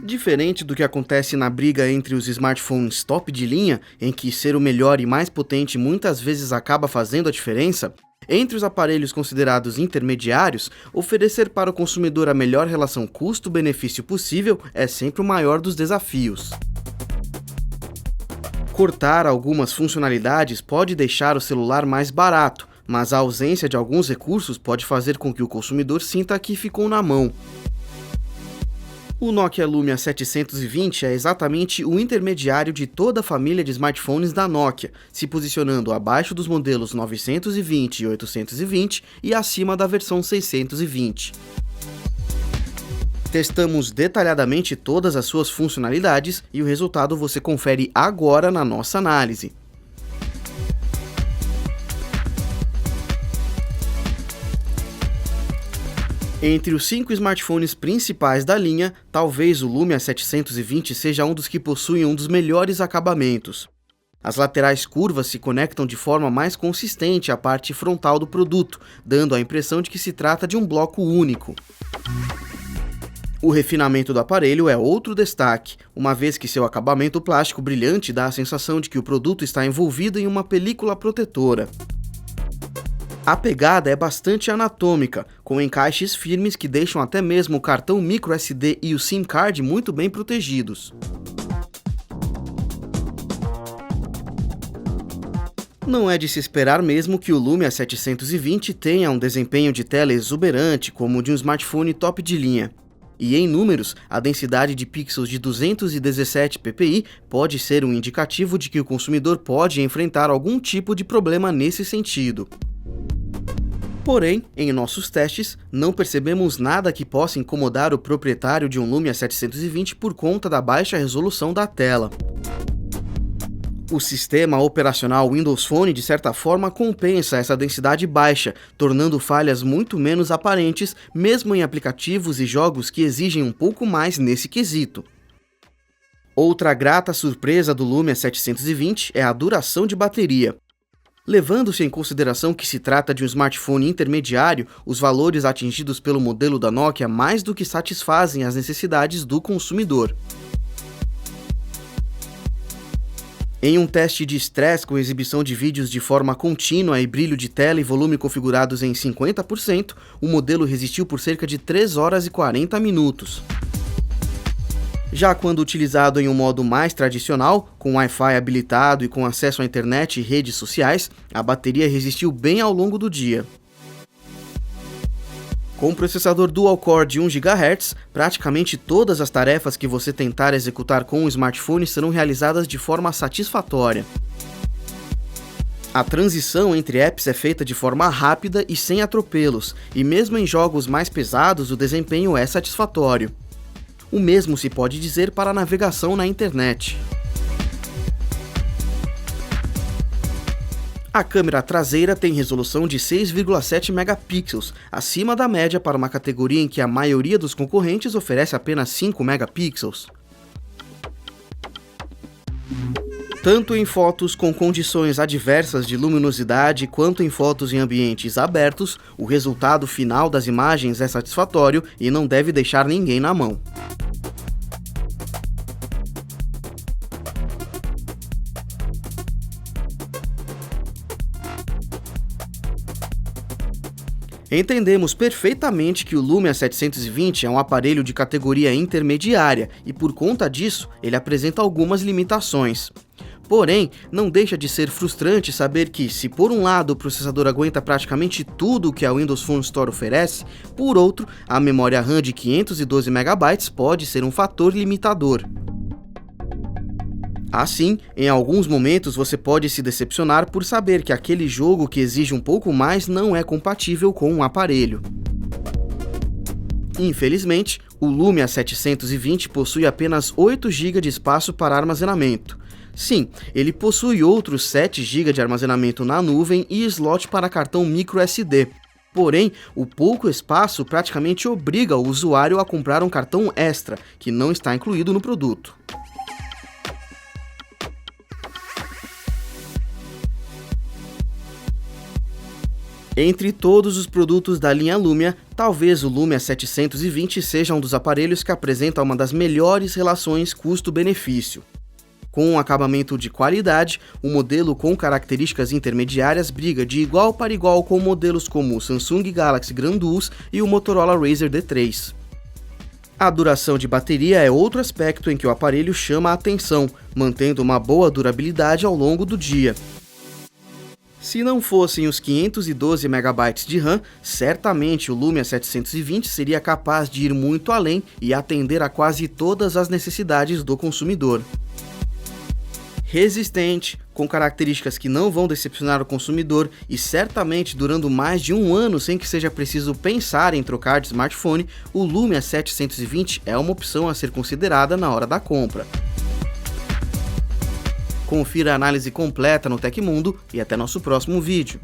Diferente do que acontece na briga entre os smartphones top de linha, em que ser o melhor e mais potente muitas vezes acaba fazendo a diferença, entre os aparelhos considerados intermediários, oferecer para o consumidor a melhor relação custo-benefício possível é sempre o maior dos desafios. Cortar algumas funcionalidades pode deixar o celular mais barato, mas a ausência de alguns recursos pode fazer com que o consumidor sinta que ficou na mão. O Nokia Lumia 720 é exatamente o intermediário de toda a família de smartphones da Nokia, se posicionando abaixo dos modelos 920 e 820 e acima da versão 620. Testamos detalhadamente todas as suas funcionalidades e o resultado você confere agora na nossa análise. Entre os 5 smartphones principais da linha, talvez o Lumia 720 seja um dos que possuem um dos melhores acabamentos. As laterais curvas se conectam de forma mais consistente à parte frontal do produto, dando a impressão de que se trata de um bloco único. O refinamento do aparelho é outro destaque, uma vez que seu acabamento plástico brilhante dá a sensação de que o produto está envolvido em uma película protetora. A pegada é bastante anatômica, com encaixes firmes que deixam até mesmo o cartão microSD e o SIM card muito bem protegidos. Não é de se esperar mesmo que o Lumia 720 tenha um desempenho de tela exuberante como o de um smartphone top de linha. E em números, a densidade de pixels de 217 ppi pode ser um indicativo de que o consumidor pode enfrentar algum tipo de problema nesse sentido. Porém, em nossos testes, não percebemos nada que possa incomodar o proprietário de um Lumia 720 por conta da baixa resolução da tela. O sistema operacional Windows Phone, de certa forma, compensa essa densidade baixa, tornando falhas muito menos aparentes, mesmo em aplicativos e jogos que exigem um pouco mais nesse quesito. Outra grata surpresa do Lumia 720 é a duração de bateria. Levando-se em consideração que se trata de um smartphone intermediário, os valores atingidos pelo modelo da Nokia mais do que satisfazem as necessidades do consumidor. Em um teste de estresse com exibição de vídeos de forma contínua e brilho de tela e volume configurados em 50%, o modelo resistiu por cerca de 3 horas e 40 minutos. Já quando utilizado em um modo mais tradicional, com Wi-Fi habilitado e com acesso à internet e redes sociais, a bateria resistiu bem ao longo do dia. Com o processador dual-core de 1 GHz, praticamente todas as tarefas que você tentar executar com o smartphone serão realizadas de forma satisfatória. A transição entre apps é feita de forma rápida e sem atropelos, e mesmo em jogos mais pesados o desempenho é satisfatório. O mesmo se pode dizer para a navegação na internet. A câmera traseira tem resolução de 6,7 megapixels, acima da média para uma categoria em que a maioria dos concorrentes oferece apenas 5 megapixels. Tanto em fotos com condições adversas de luminosidade quanto em fotos em ambientes abertos, o resultado final das imagens é satisfatório e não deve deixar ninguém na mão. Entendemos perfeitamente que o Lumia 720 é um aparelho de categoria intermediária e, por conta disso, ele apresenta algumas limitações. Porém, não deixa de ser frustrante saber que, se por um lado o processador aguenta praticamente tudo o que a Windows Phone Store oferece, por outro, a memória RAM de 512 MB pode ser um fator limitador. Assim, em alguns momentos você pode se decepcionar por saber que aquele jogo que exige um pouco mais não é compatível com o aparelho. Infelizmente, o Lumia 720 possui apenas 8 GB de espaço para armazenamento. Sim, ele possui outros 7 GB de armazenamento na nuvem e slot para cartão microSD. Porém, o pouco espaço praticamente obriga o usuário a comprar um cartão extra, que não está incluído no produto. Entre todos os produtos da linha Lumia, talvez o Lumia 720 seja um dos aparelhos que apresenta uma das melhores relações custo-benefício. Com um acabamento de qualidade, o modelo com características intermediárias briga de igual para igual com modelos como o Samsung Galaxy Grandus e o Motorola Razr D3. A duração de bateria é outro aspecto em que o aparelho chama a atenção, mantendo uma boa durabilidade ao longo do dia. Se não fossem os 512 MB de RAM, certamente o Lumia 720 seria capaz de ir muito além e atender a quase todas as necessidades do consumidor. Resistente, com características que não vão decepcionar o consumidor e certamente durando mais de um ano sem que seja preciso pensar em trocar de smartphone, o Lumia 720 é uma opção a ser considerada na hora da compra. Confira a análise completa no Tecmundo e até nosso próximo vídeo.